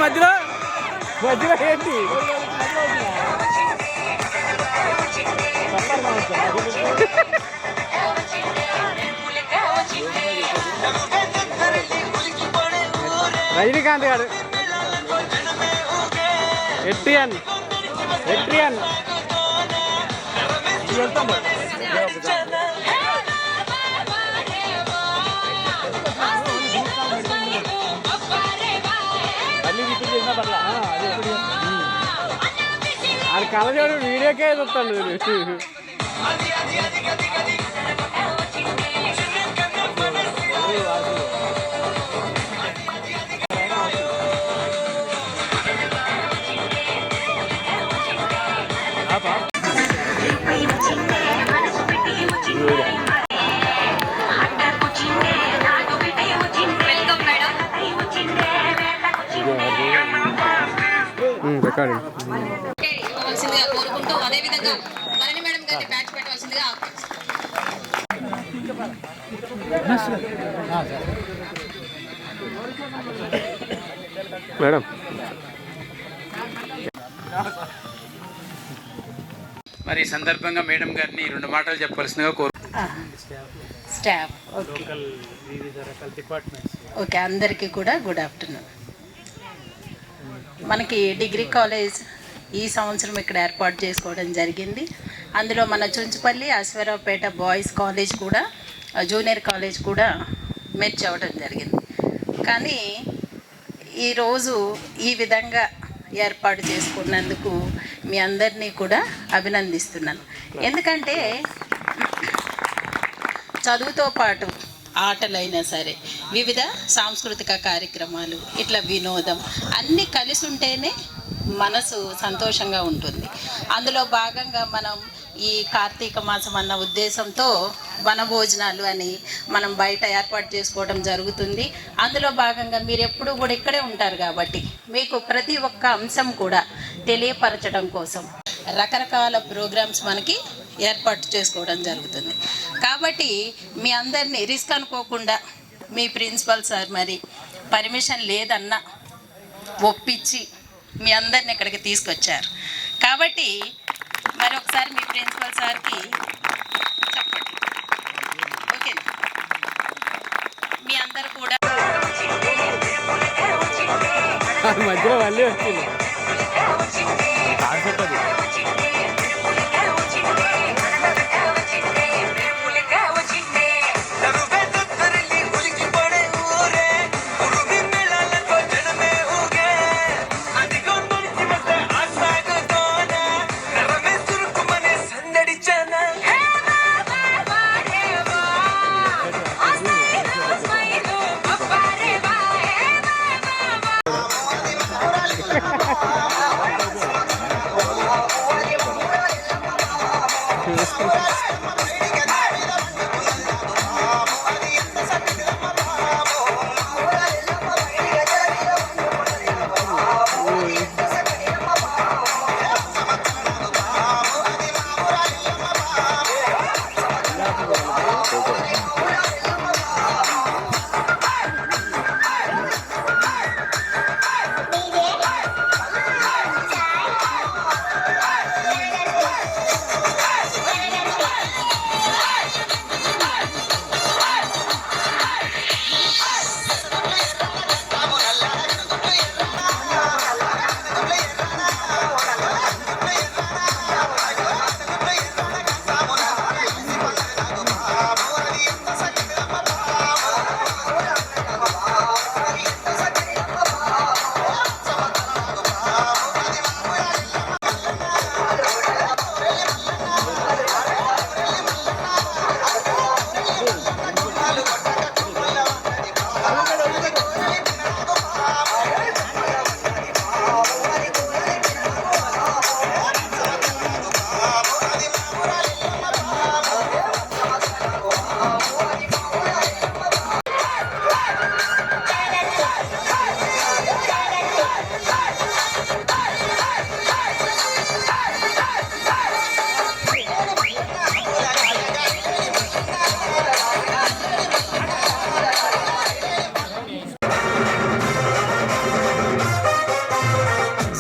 మధ్యలో మధ్యలో ఏంటి రజనీకాంత్ గారు ఎట్రియన్ ఎట్రియన్ అది కలజోడు వీడియోకే చూస్తాను ఇవ్వవలసిందిగా కోరుకుంటూ అదేవిధంగా ధరణి మేడం గారిని బ్యాచ్ పెట్టవలసిందిగా మేడం. మరి ఈ సందర్భంగా మేడం గారిని 2 మాటలు చెప్పవలసిందిగా కోరు స్టాఫ్ ఓకే అందరికీ కూడా గుడ్ ఆఫ్టర్నూన్. మనకి డిగ్రీ కాలేజ్ ఈ సంవత్సరం ఇక్కడ ఏర్పాటు చేసుకోవడం జరిగింది. అందులో మన చుంచుపల్లి అశ్వరావుపేట బాయ్స్ కాలేజ్ కూడా జూనియర్ కాలేజ్ కూడా మెర్జ్ అవ్వడం జరిగింది. కానీ ఈరోజు ఈ విధంగా ఏర్పాటు చేసుకున్నందుకు మీ అందరినీ కూడా అభినందిస్తున్నాను. ఎందుకంటే చదువుతో పాటు ఆటలైనా సరే వివిధ సాంస్కృతిక కార్యక్రమాలు ఇట్లా వినోదం అన్నీ కలిసి ఉంటేనే మనసు సంతోషంగా ఉంటుంది. అందులో భాగంగా మనం ఈ కార్తీక మాసం అన్న ఉద్దేశంతో వనభోజనాలు అని మనం బయట ఏర్పాటు చేసుకోవడం జరుగుతుంది. అందులో భాగంగా మీరు ఎప్పుడు కూడా ఇక్కడే ఉంటారు కాబట్టి మీకు ప్రతి ఒక్క అంశం కూడా తెలియపరచడం కోసం రకరకాల ప్రోగ్రామ్స్ మనకి ఏర్పాటు చేసుకోవడం జరుగుతుంది. కాబట్టి మీ అందరినీ రిస్క్ అనుకోకుండా మీ ప్రిన్సిపల్ సార్ మరి పర్మిషన్ లేదన్నా ఒప్పించి మీ అందరిని ఇక్కడికి తీసుకొచ్చారు. కాబట్టి మరి ఒకసారి మీ ప్రిన్సిపల్ సార్కి చెప్పండి. ఓకే, మీ అందరు కూడా మధ్యలో మళ్ళీ వచ్చింది కాన్సెప్ట్ అది.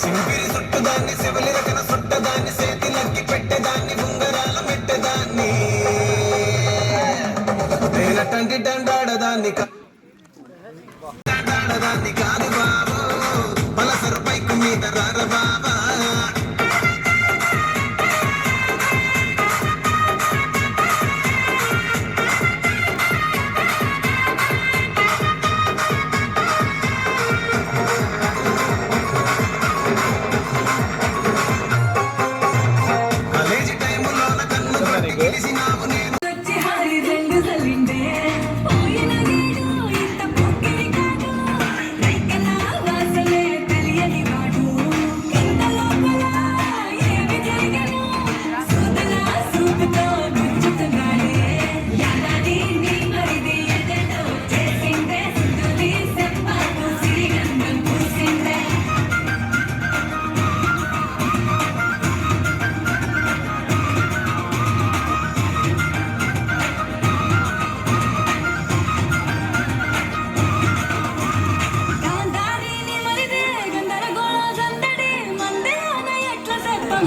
సింపిరి సుట్టుదాన్ని శివలి రకన సుట్టదాన్ని సేతిలకి పెట్టేదాన్ని ఉంగరాల పెట్టేదాన్ని నేనటంటి దండాడదాన్ని దండాడదాన్ని కాదు బాబు పలసర బైక్ మీద రార బాబా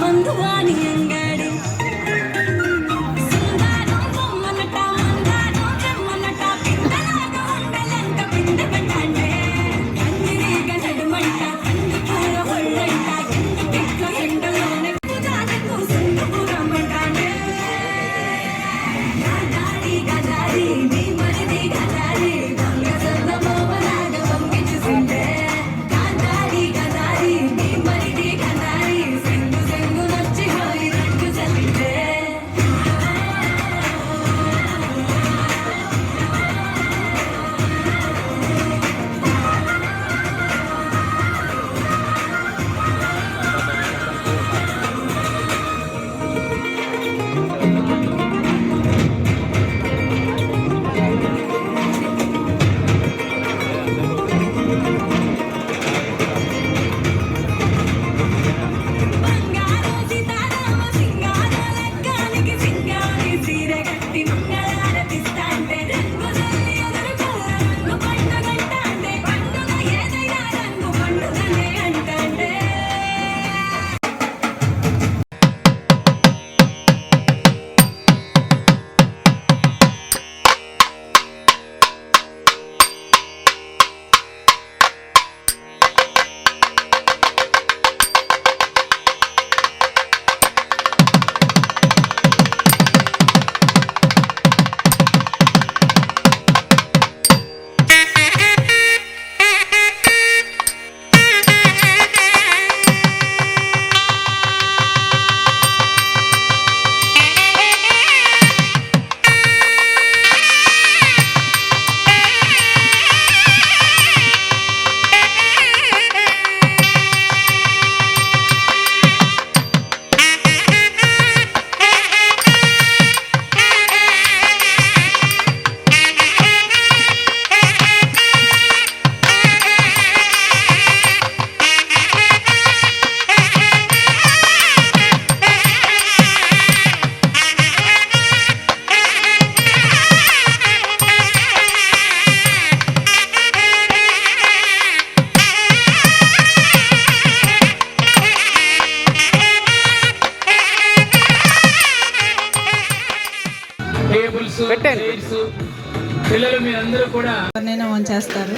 మందువాని అంగడి సింగారం బొమ్మనట మందారం చెమ్మనట పిందలాగా ఉండలంట పింద పెట్టండి కందిరీగ నడుమంట కంది పూల ఒళ్ళంట ఎందు పిక్క ఎండలోనే పూజాలకు సుందపురమంటాండే గదారి గదారి నీ మరిది గదారి దొంగ సొంత మామలాగా వంగి చూసిందే గదారి గదారి నీ మరిది గదారి సెంగు సెంగు నచ్చి హాయి రంగు చల్లిందే బంగారు సీతారామ సింగార లగ్గానికి సింగారి సీర కట్టి మంగళారతిస్తాంటే రంగు తల్లి ఎదురుకల్ల రంగు పండుగంటాంటే పండుగ ఏదైనా రంగు పండుగనే అంటాంటే టేబుల్స్ చైర్స్ పిల్లలు మీరందరూ కూడా ఎవరినైనా ఆన్ చేస్తారు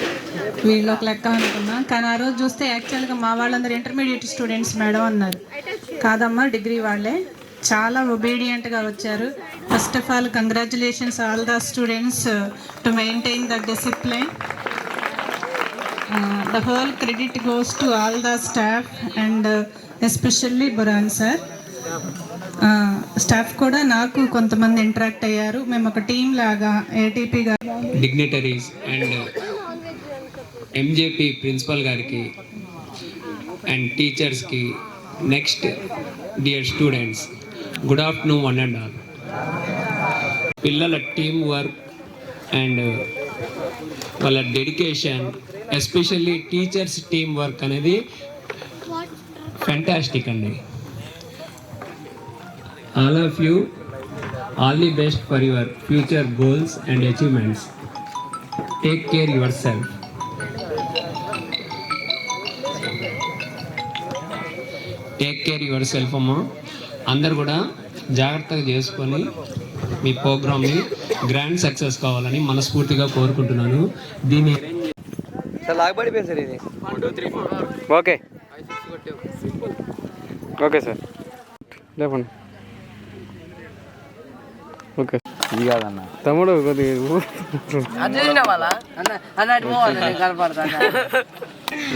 వీళ్ళు ఒక లెక్క అనుకున్నా కానీ ఆ రోజు చూస్తే యాక్చువల్గా మా వాళ్ళందరూ ఇంటర్మీడియట్ స్టూడెంట్స్ మేడం అన్నారు కాదమ్మా డిగ్రీ వాళ్ళే చాలా ఒబీడియంట్గా వచ్చారు first of all congratulations all the students to maintain the discipline the whole credit goes to all the staff and especially Burhan sir staff కూడా నాకు కొంతమంది ఇంటరాక్ట్ అయ్యారు మేము ఒక టీం లాగా ఏటీపీగా డిగ్నిటరీస్ అండ్ ఎంజేపీ ప్రిన్సిపల్ గారికి అండ్ టీచర్స్కి next dear students good afternoon one and all పిల్లల టీమ్ వర్క్ అండ్ వాళ్ళ dedication especially teachers team work అనేది ఫ్యాంటాస్టిక్ అండి all of you all the best for your future goals and achievements. Take care yourself. Take care your self అమ్మా. అందరు కూడా జాగ్రత్తగా చేసుకొని మీ ప్రోగ్రామ్ని గ్రాండ్ సక్సెస్ కావాలని మనస్ఫూర్తిగా కోరుకుంటున్నాను. దీన్ని ఓకే ఓకే సార్ లేపండి. ఓకే తమ్ముడు కొద్దిగా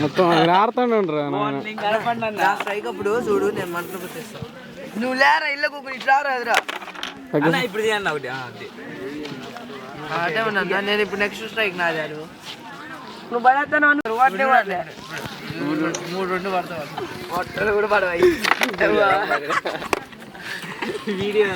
మొత్తం ఆడుతూనే ఉండరా ఇప్పుడు చూడు నేను మంటలు గుర్తిస్తాను. నువ్వు లేరా ఇళ్ళ కుక్కరు ఇట్లా రాదురా ఇప్పుడు ఒకటి నేను ఇప్పుడు నెక్స్ట్ స్ట్రైక్ నాదాడు. నువ్వు పడతాను వాటినే పడలేరు 3-2 పడతావు కూడా పడవాయి వీడియో.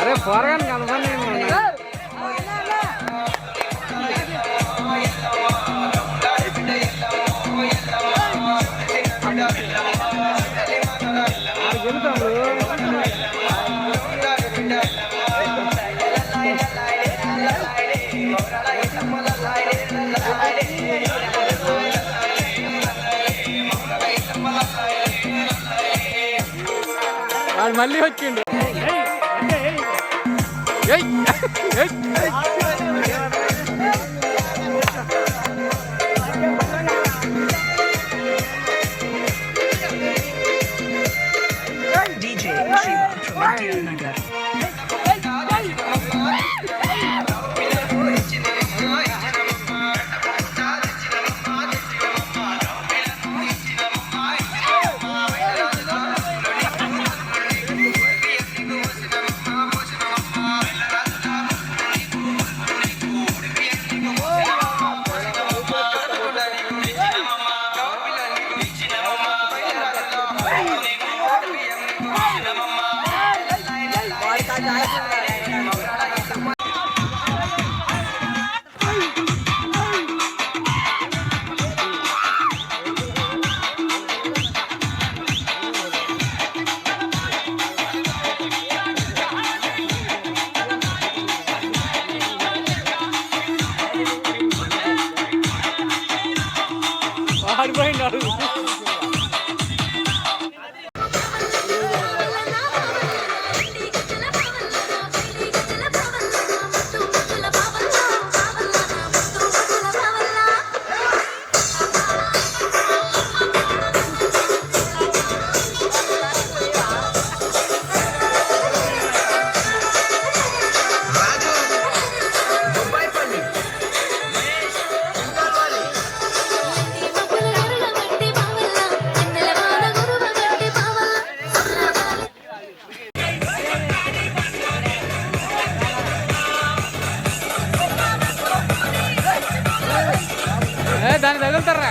అరే పోరగాని కనపడి వాడు మళ్ళీ వచ్చిండు. నవ్వుతారా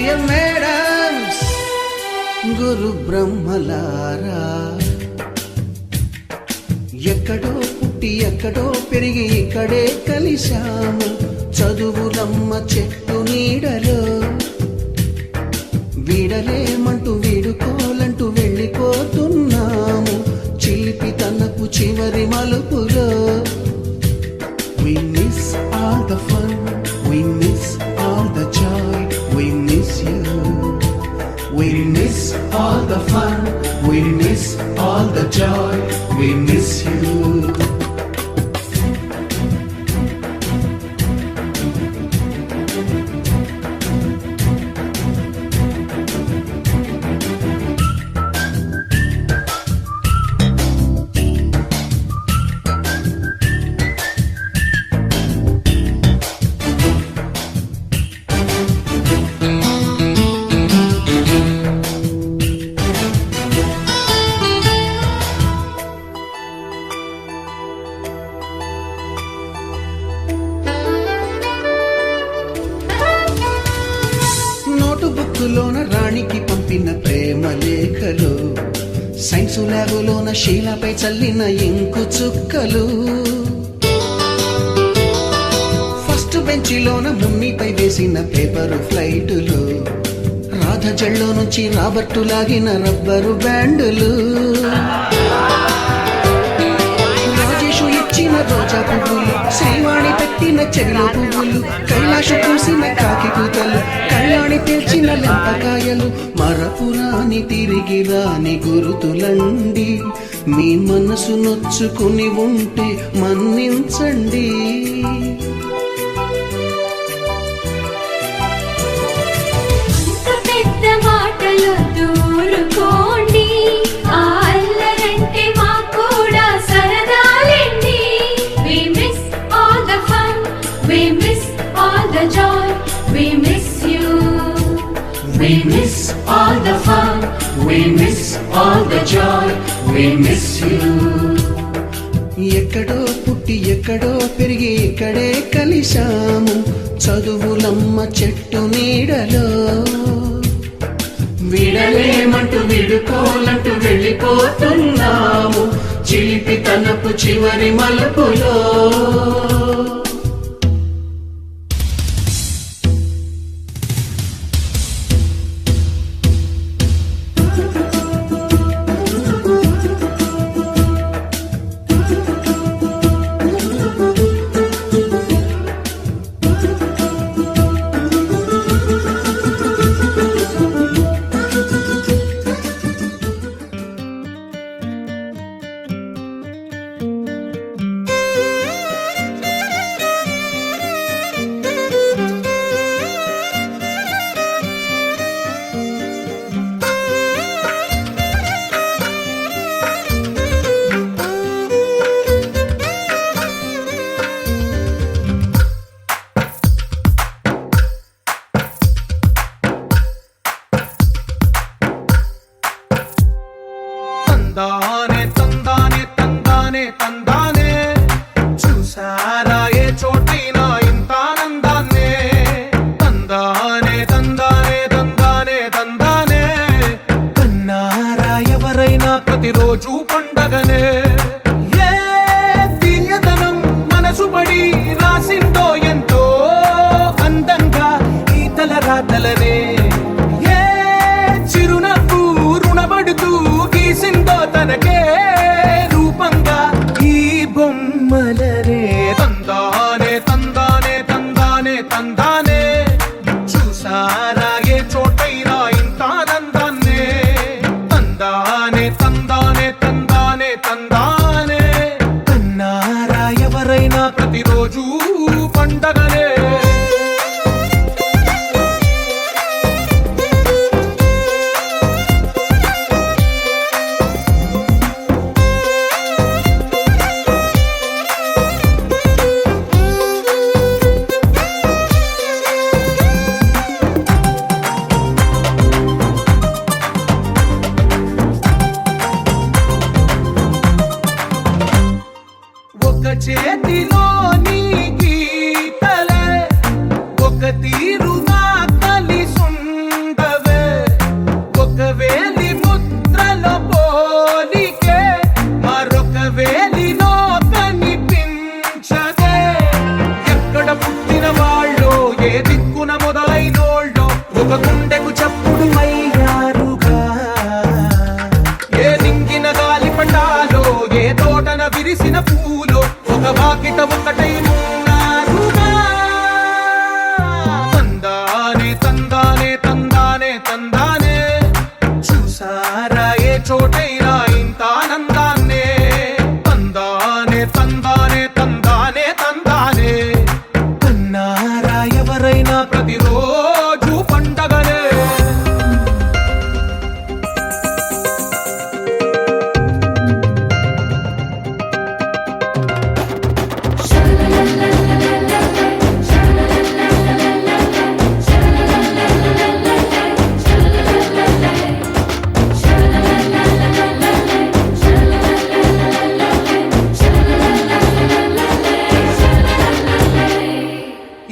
డియర్ మేడమ్స్, గురు బ్రహ్మలారా, ఎక్కడో పుట్టి ఎక్కడో పెరిగి ఇక్కడే కలిశాము చదువులమ్మ చెట్టు నీడలో. వీడలేమంటూ వీడుకోలంటూ వెళ్ళిపోతున్నాము చిలిపి తనపు చివరి మలుపులో. We miss all the fun, we miss all the joy, we miss you. We miss all the fun, we miss all the joy, we miss you. నోటుబుక్కులోన రాణికి పంపిన ప్రేమ లేఖలు, సైన్సు ల్యాబులోన శీలపై చల్లిన ఇంకు చుక్కలు, ఫస్ట్ బెంచిలోన మున్నిపై వేసిన పేపరు ఫ్లైటులు, రాధ జల్లో నుంచి రాబర్టు లాగిన rubber బ్యాండులు, Rajesh ఇచ్చిన రోజా పువ్వులు, శ్రీవాణి పెట్టిన చెవిలో పువ్వులు, కైలాషు పూసిన కాకి కూతలు, కళ్యాణి తెల్చిన లెంపకాయలు, మరపురాని తిరిగి రాని గురుతులండి. మీ మనసు నొచ్చుకుని ఉంటే మన్నించండి. పెద్ద మాటలు దూరుకోండి, అల్లరంటే మాకు కూడా సరదాలండి. We miss all the fun, we miss all the joy, we miss you. We miss all the fun, we miss all the joy, we miss you. ఎక్కడో పుట్టి ఎక్కడో పెరిగి ఇక్కడే కలిశాము చదువులమ్మ చెట్టు నీడలో. విడలేమంటూ విడుకోలంటూ వెళ్ళిపోతున్నాము చిలిపి తనపు చివరి మలుపులో. తందానే తందానే తందానే తందానే, చూసారా ఏ చోటైనా ఇంత ఆనందాన్నే. తందానే తందానే తందానే తందానే, కన్నారా ఎవరైనా ప్రతిరోజు పండగనే. ఏ తీయదనం మనసు పడి రాసిందో ఎంతో అందంగా ఈ తలరాతలనే. ఏ చిరునవ్వు రుణపడుతూ గీసిందో తనకే రూపంగా ఈ బొమ్మలనే. తందానే తందానే తందానే తందానే, చూసారా ఏ చోటైనా ఇంత ఆనందాన్నే. తందానే తందానే తందానే తందానే, కన్నారా ఎవరైనా ప్రతిరోజు పండగనే. విరిసిన పూలో ఒక వాకిట ఒకటై ఉన్నారుగా. తందానే తందానే తందానే తందానే చూసారా ఏ చోటైనా ఇంత ఆనందాన్నే. తందానే తందానే తందానే తందానే కన్నారా ఎవరైనా ప్రతిరోజు పండగనే.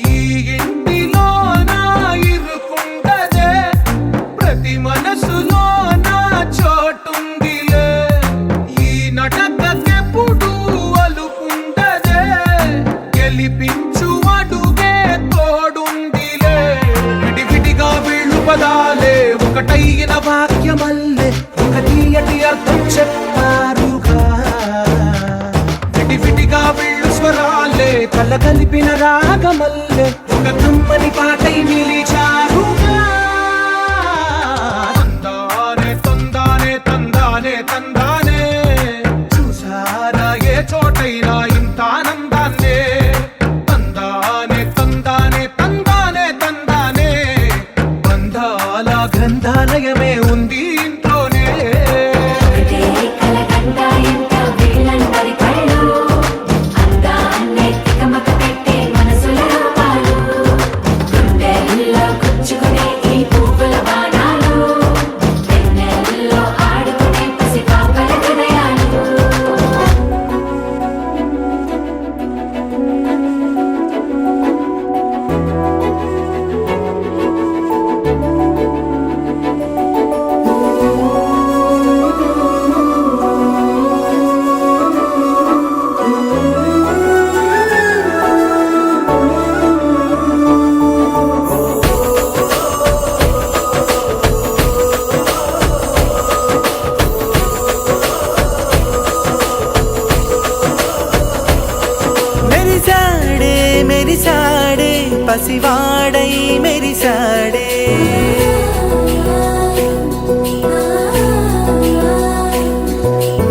ఈ ఇంటిలోన ఇరుకుండదే ప్రతి మనసులోన చోటుందిలే. ఈ నటకెప్పుడు అలుకుండదే గెలిపించు అడుగే తోడుందిలే. విడివిడిగా వీళ్ళు పదాలే ఒకటైన వాక్యమల్లే ఒక తీయటి అర్థం చెప్పారుగా. విడివిడిగా వీళ్ళు స్వరాలే కలగలిపిన రాగమల్లే ఒక కమ్మని పాటై నిలిచారుగా. తందానే తందానే తందానే తందానే చూసారా ఏ చోటైనా ఇంత ఆనందాన్నే. తందానే తందానే తందానే తందానే బంధాల గ్రంథాలయమే ఉంది ఇంట్లోనే. ఒకటే కలకండ ఎంత వీళ్ళందరి కళ్ళు అందాన్నే తికమక పెట్టే మనసుల రూపాలు. గుండెల్లో గుచ్చుకునే ఈ పువ్వుల బాణాలు వెన్నెల్లో ఆడుకునే పసిపాపల హృదయాలు. మెరిసాడే మెరిసాడే పసివాడై మెరిసాడే.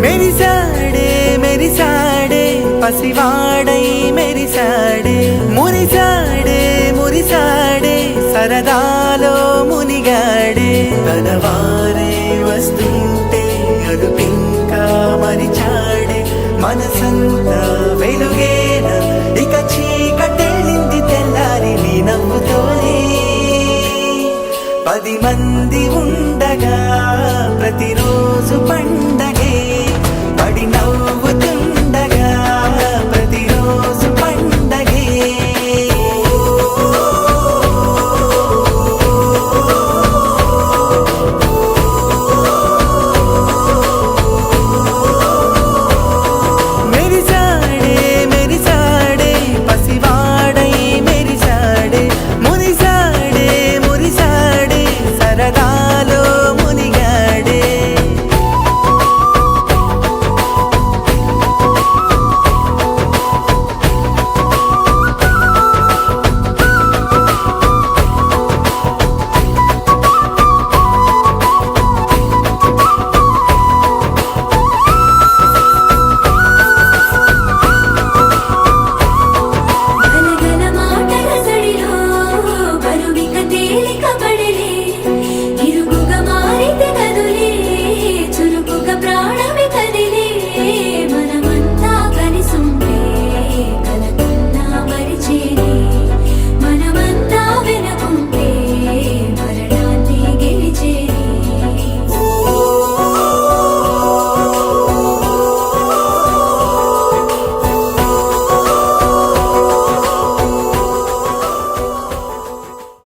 మెరిసాడే మెరిసాడే పసివాడై మెరిసాడే. మురిసాడే మురిసాడే సరదాలో మునిగాడే. తన వారే వస్తుంటే అదుపింకా మరిచాడే. మనసంతా వెలుగేన ఇక చీకటెళ్ళింది తెల్లారి నీ నవ్వుతోనే. 10 మంది